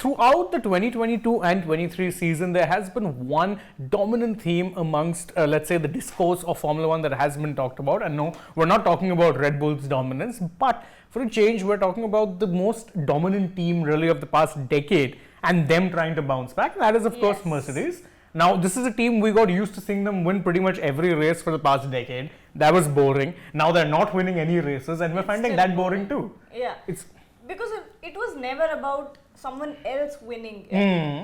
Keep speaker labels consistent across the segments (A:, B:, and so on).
A: throughout the 2022 and 23 season, there has been one dominant theme amongst, let's say, the discourse of Formula One that has been talked about. And no, we're not talking about Red Bull's dominance, but for a change, we're talking about the most dominant team really of the past decade and them trying to bounce back. That is, of course, Mercedes. Now, this is a team we got used to seeing them win pretty much every race for the past decade. That was boring. Now they're not winning any races, and we're finding that boring too.
B: Yeah.
A: It's
B: because it was never about someone else winning.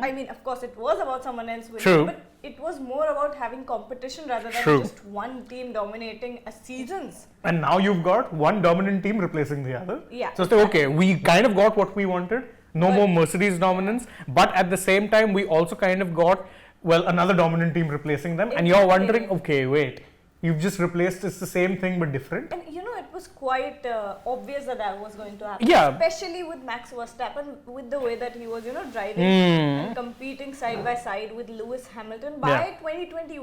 B: I mean, of course, it was about someone else winning, but it was more about having competition rather than just one team dominating a seasons.
A: And now you've got one dominant team replacing the other.
B: Yeah.
A: So it's like, okay, we kind of got what we wanted. No more Mercedes dominance, but at the same time, we also kind of got, well, another dominant team replacing them. And you're wondering, okay, wait, you've just replaced, it's the same thing but different.
B: And you know, it was quite obvious that was going to happen.
A: Yeah.
B: Especially with Max Verstappen, with the way that he was, driving and competing side by side with Lewis Hamilton. By 2020,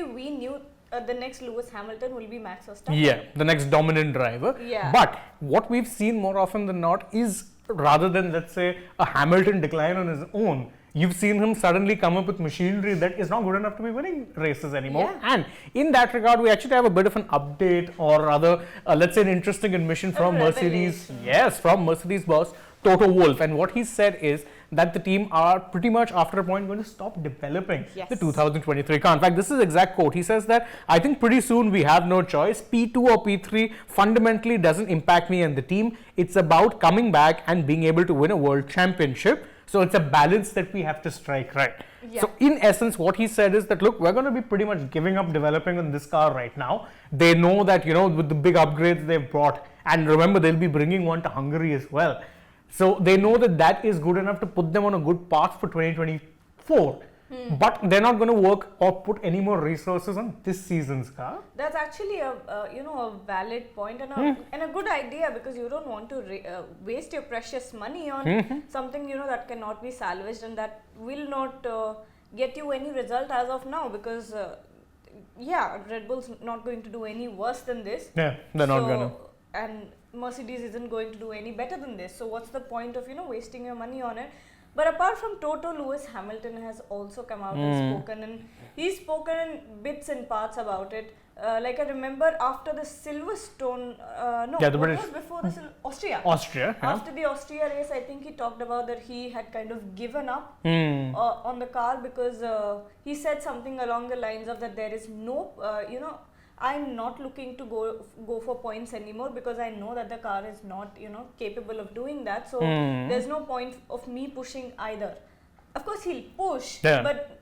B: we knew the next Lewis Hamilton will be Max Verstappen.
A: Yeah, the next dominant driver.
B: Yeah.
A: But what we've seen more often than not is, rather than, let's say, a Hamilton decline on his own, you've seen him suddenly come up with machinery that is not good enough to be winning races anymore.
B: Yeah.
A: And in that regard, we actually have a bit of an update, or rather, let's say, an interesting admission from Mercedes. Yes, from Mercedes boss Toto Wolff. And what he said is that the team are pretty much after a point going to stop developing the 2023 car. In fact, this is exact quote. He says that, I think pretty soon we have no choice. P2 or P3 fundamentally doesn't impact me and the team. It's about coming back and being able to win a world championship. So it's a balance that we have to strike right. So in essence, what he said is that, look, we're going to be pretty much giving up developing on this car right now. They know that, with the big upgrades they've brought, and remember, they'll be bringing one to Hungary as well. So they know that that is good enough to put them on a good path for 2024. But they're not going to work or put any more resources on this season's car.
B: That's actually a valid point and a good idea, because you don't want to waste your precious money on something that cannot be salvaged and that will not get you any result as of now, because Red Bull's not going to do any worse than this.
A: Yeah, they're not gonna.
B: And Mercedes isn't going to do any better than this. So what's the point of wasting your money on it? But apart from Toto, Lewis Hamilton has also come out and spoken, and he's spoken in bits and parts about it. Like I remember after the Silverstone, what was before the Austria.
A: Austria. Yeah.
B: After the Austria race, I think he talked about that he had kind of given up on the car, because he said something along the lines of that there is no, I'm not looking to go for points anymore, because I know that the car is not, capable of doing that. So there's no point of me pushing either. Of course, he'll push, but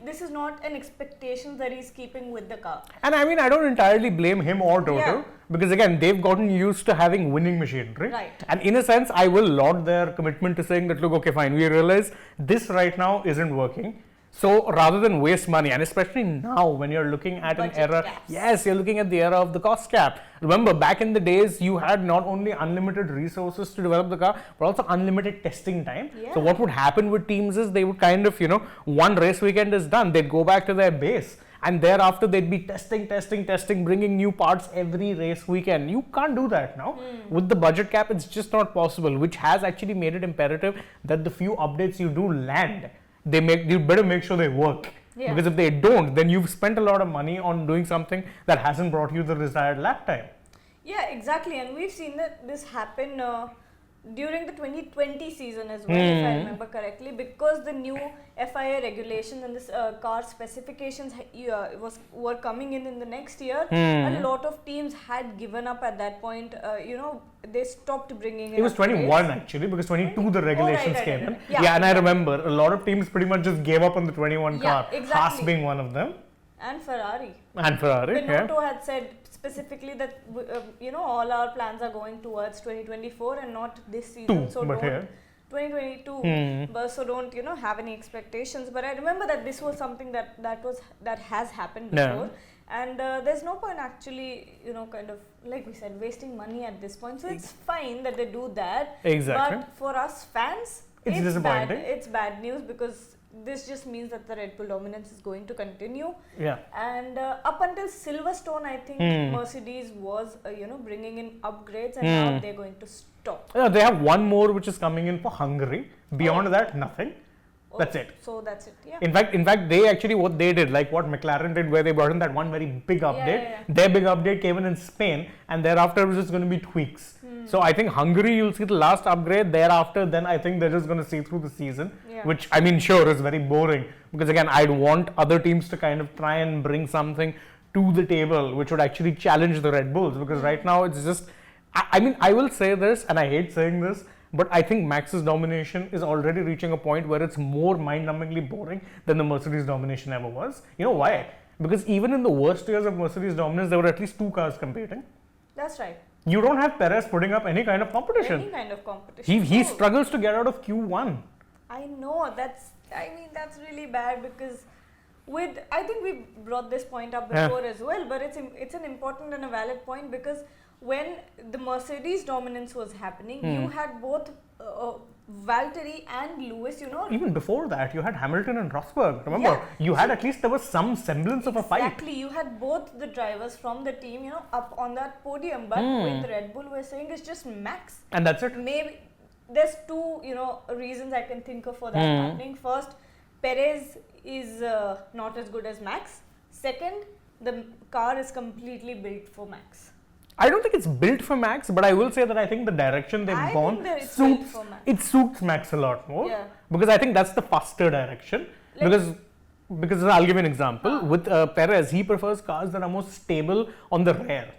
B: this is not an expectation that he's keeping with the car.
A: And I mean, I don't entirely blame him or Toto, because again, they've gotten used to having winning machinery.
B: Right.
A: And in a sense, I will laud their commitment to saying that, look, okay, fine, we realize this right now isn't working. So rather than waste money, and especially now when you're looking at an era, you're looking at the era of the cost cap. Remember, back in the days, you had not only unlimited resources to develop the car, but also unlimited testing time. Yeah. So what would happen with teams is they would kind of, one race weekend is done, they'd go back to their base. And thereafter, they'd be testing, bringing new parts every race weekend. You can't do that now. With the budget cap, it's just not possible, which has actually made it imperative that the few updates you do land, you better make sure they work. Yeah. Because if they don't, then you've spent a lot of money on doing something that hasn't brought you the desired lap time.
B: Yeah, exactly. And we've seen that this happen during the 2020 season as well, if I remember correctly, because the new FIA regulations and this car specifications were coming in the next year. A lot of teams had given up at that point. They stopped bringing in.
A: It was 21 actually, because 22 the regulations came in. Yeah, and I remember a lot of teams pretty much just gave up on the 21 car. Exactly. Haas being one of them.
B: And Ferrari.
A: Binotto
B: had said specifically that all our plans are going towards 2024 and not this season. So don't 2022. But so don't have any expectations. But I remember that this was something that has happened before. And there's no point actually, kind of, like we said, wasting money at this point. So it's fine that they do that.
A: Exactly.
B: But for us fans,
A: it's disappointing.
B: It's bad news, because this just means that the Red Bull dominance is going to continue.
A: Yeah.
B: And up until Silverstone, I think Mercedes was, bringing in upgrades, and now they're going to stop.
A: Yeah, they have one more which is coming in for Hungary. Beyond that, nothing. That's it.
B: So that's it. Yeah.
A: In fact, they actually what they did, like what McLaren did, where they brought in that one very big update.
B: Yeah.
A: Their big update came in Spain, and thereafter it was just going to be tweaks. So I think Hungary, you'll see the last upgrade. Thereafter, then I think they're just going to see through the season, which I mean, sure, is very boring, because again, I'd want other teams to kind of try and bring something to the table which would actually challenge the Red Bulls, because right now it's just, I mean, I will say this, and I hate saying this, but I think Max's domination is already reaching a point where it's more mind-numbingly boring than the Mercedes domination ever was. You know why? Because even in the worst years of Mercedes dominance, there were at least two cars competing.
B: That's right.
A: You don't have Perez putting up any kind of competition.
B: Any kind of competition.
A: He struggles to get out of Q1.
B: I know, that's really bad, because I think we brought this point up before as well, but it's an important and a valid point, because when the Mercedes dominance was happening, you had both Valtteri and Lewis,
A: Even before that, you had Hamilton and Rosberg. Remember, you had at least there was some semblance of a fight.
B: Exactly, you had both the drivers from the team, up on that podium. But with Red Bull, we're saying it's just Max.
A: And that's it.
B: Maybe there's two, reasons I can think of for that happening. First, Perez is not as good as Max. Second, the car is completely built for Max.
A: I don't think it's built for Max, but I will say that I think the direction they've gone suits Max a lot more.
B: Yeah.
A: Because I think that's the faster direction. Because I'll give you an example. With Perez, he prefers cars that are more stable on the rear.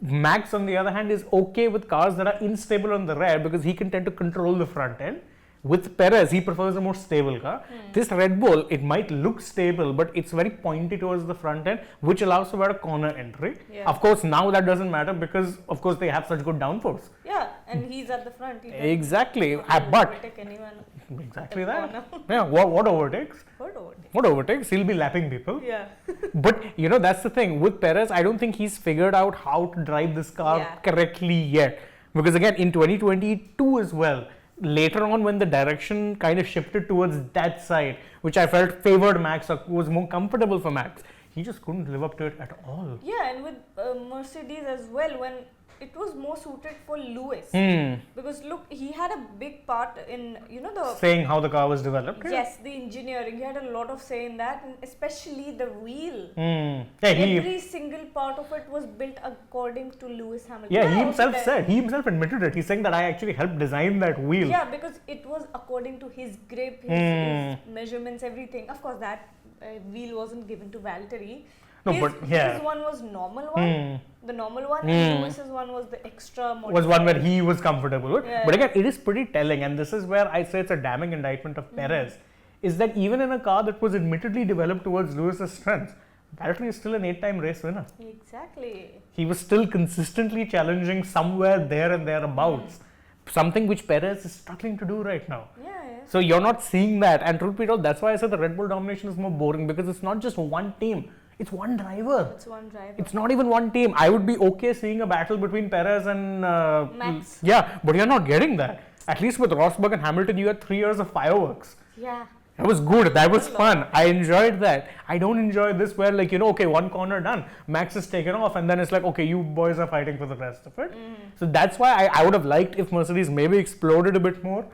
A: Max, on the other hand, is okay with cars that are unstable on the rear, because he can tend to control the front end. With Perez, he prefers a more stable car. This Red Bull, it might look stable, but it's very pointy towards the front end, which allows for better corner entry.
B: Yeah.
A: Of course, now that doesn't matter, because of course they have such good downforce.
B: Yeah, and he's at the front.
A: Exactly.
B: But overtake anyone.
A: Exactly that. Yeah. What overtakes? What overtakes? He'll be lapping people.
B: Yeah.
A: But that's the thing with Perez. I don't think he's figured out how to drive this car correctly yet. Because again, in 2022 as well, later on when the direction kind of shifted towards that side, which I felt favored Max or was more comfortable for Max, he just couldn't live up to it at all.
B: Yeah, and with Mercedes as well, when it was more suited for Lewis. Because look, he had a big part in, the...
A: Saying how the car was developed.
B: Yes, the engineering. He had a lot of say in that, and especially the wheel.
A: Yeah,
B: Every single part of it was built according to Lewis Hamilton.
A: Yeah, he himself admitted it. He's saying that I actually helped design that wheel.
B: Yeah, because it was according to his grip, his measurements, everything. Of course, that wheel wasn't given to Valtteri. His one was normal one, the normal one, and Lewis's one was the extra modified.
A: Was one where he was comfortable with.
B: Yeah.
A: But again, it is pretty telling, and this is where I say it's a damning indictment of Perez, is that even in a car that was admittedly developed towards Lewis's strengths, Valtteri is still an 8-time race winner.
B: Exactly.
A: He was still consistently challenging somewhere there and thereabouts. Something which Perez is struggling to do right now.
B: Yeah.
A: So you're not seeing that, and truth be told, that's why I said the Red Bull domination is more boring, because it's not just one team. It's one driver. It's not even one team. I would be okay seeing a battle between Perez and
B: Max.
A: Yeah, but you're not getting that. At least with Rosberg and Hamilton, you had 3 years of fireworks.
B: Yeah.
A: That was good. That was fun. I enjoyed that. I don't enjoy this where okay, one corner done. Max is taken off, and then it's like, okay, you boys are fighting for the rest of it. So that's why I would have liked if Mercedes maybe exploded a bit more.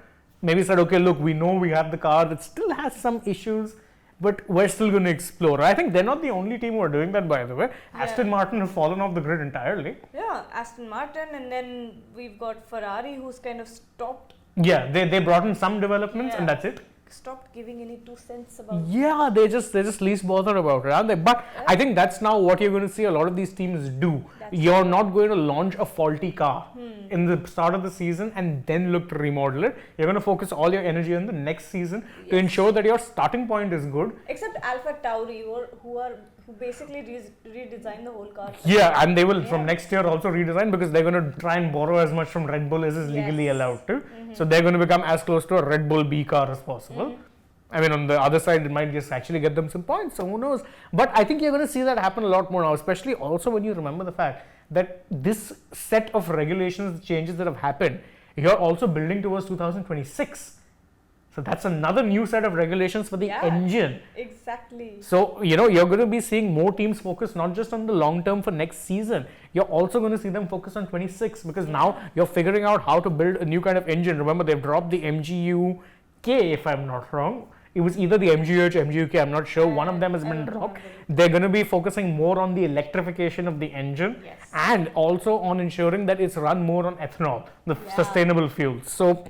A: Maybe said, okay, look, we know we have the car that still has some issues, but we're still going to explore. I think they're not the only team who are doing that, by the way. Yeah. Aston Martin have fallen off the grid entirely.
B: Yeah, Aston Martin, and then we've got Ferrari, who's kind of stopped.
A: Yeah, they brought in some developments, and that's it.
B: Stopped giving any 2 cents about
A: Yeah, they're just least bothered about it, aren't they? But I think that's now what you're going to see a lot of these teams do. You're not going to launch a faulty car in the start of the season and then look to remodel it. You're going to focus all your energy on the next season to ensure that your starting point is good.
B: Except Alpha Tauri, who basically redesigned the whole car.
A: Yeah, and they will from next year also redesign, because they're going to try and borrow as much from Red Bull as is legally allowed to. So they're going to become as close to a Red Bull B car as possible. I mean, on the other side, it might just actually get them some points, so who knows. But I think you're going to see that happen a lot more now, especially also when you remember the fact that this set of regulations, the changes that have happened, you're also building towards 2026. So that's another new set of regulations for the
B: Yeah.
A: engine.
B: Exactly.
A: So, you're going to be seeing more teams focus not just on the long term for next season, you're also going to see them focus on 26 because now you're figuring out how to build a new kind of engine. Remember, they've dropped the MGU-K, if I'm not wrong. It was either the MGH, MGU-K, I'm not sure. One of them has been dropped. They're going to be focusing more on the electrification of the engine and also on ensuring that it's run more on ethanol, the sustainable fuel. So,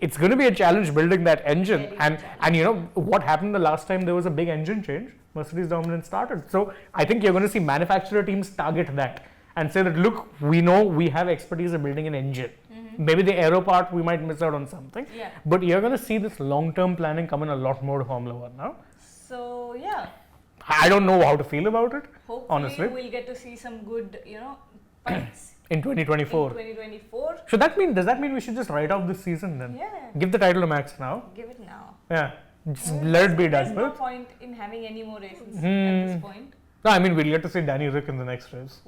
A: it's going to be a challenge building that engine. And you know what happened the last time there was a big engine change? Mercedes dominance started. So I think you're going to see manufacturer teams target that and say that, look, we know we have expertise in building an engine. Maybe the aero part we might miss out on something. But you're going to see this long-term planning come in a lot more to Formula One now.
B: So yeah.
A: I don't know how to feel about it.
B: Hopefully
A: honestly,
B: we'll get to see some good, fights.
A: In 2024.
B: In 2024.
A: Does that mean we should just write off this season then?
B: Yeah.
A: Give the title to Max now.
B: Give it now.
A: Yeah. Just let it be done.
B: There's no point in having any more races at this point.
A: No, I mean, we'll get to see Danny Rick in the next race.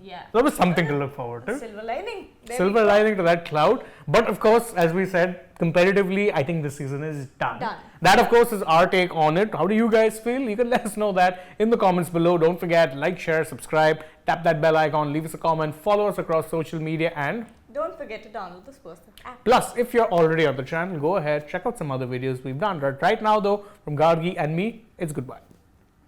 B: Yeah.
A: That was something to look forward to.
B: Silver lining.
A: Silver lining to that cloud. But of course, as we said, competitively, I think this season is done. That, of course, is our take on it. How do you guys feel? You can let us know that in the comments below. Don't forget, like, share, subscribe, tap that bell icon, leave us a comment, follow us across social media, and
B: don't forget to download the Sportsnet app.
A: Plus, if you're already on the channel, go ahead, check out some other videos we've done. Right now, though, from Gargi and me, it's goodbye.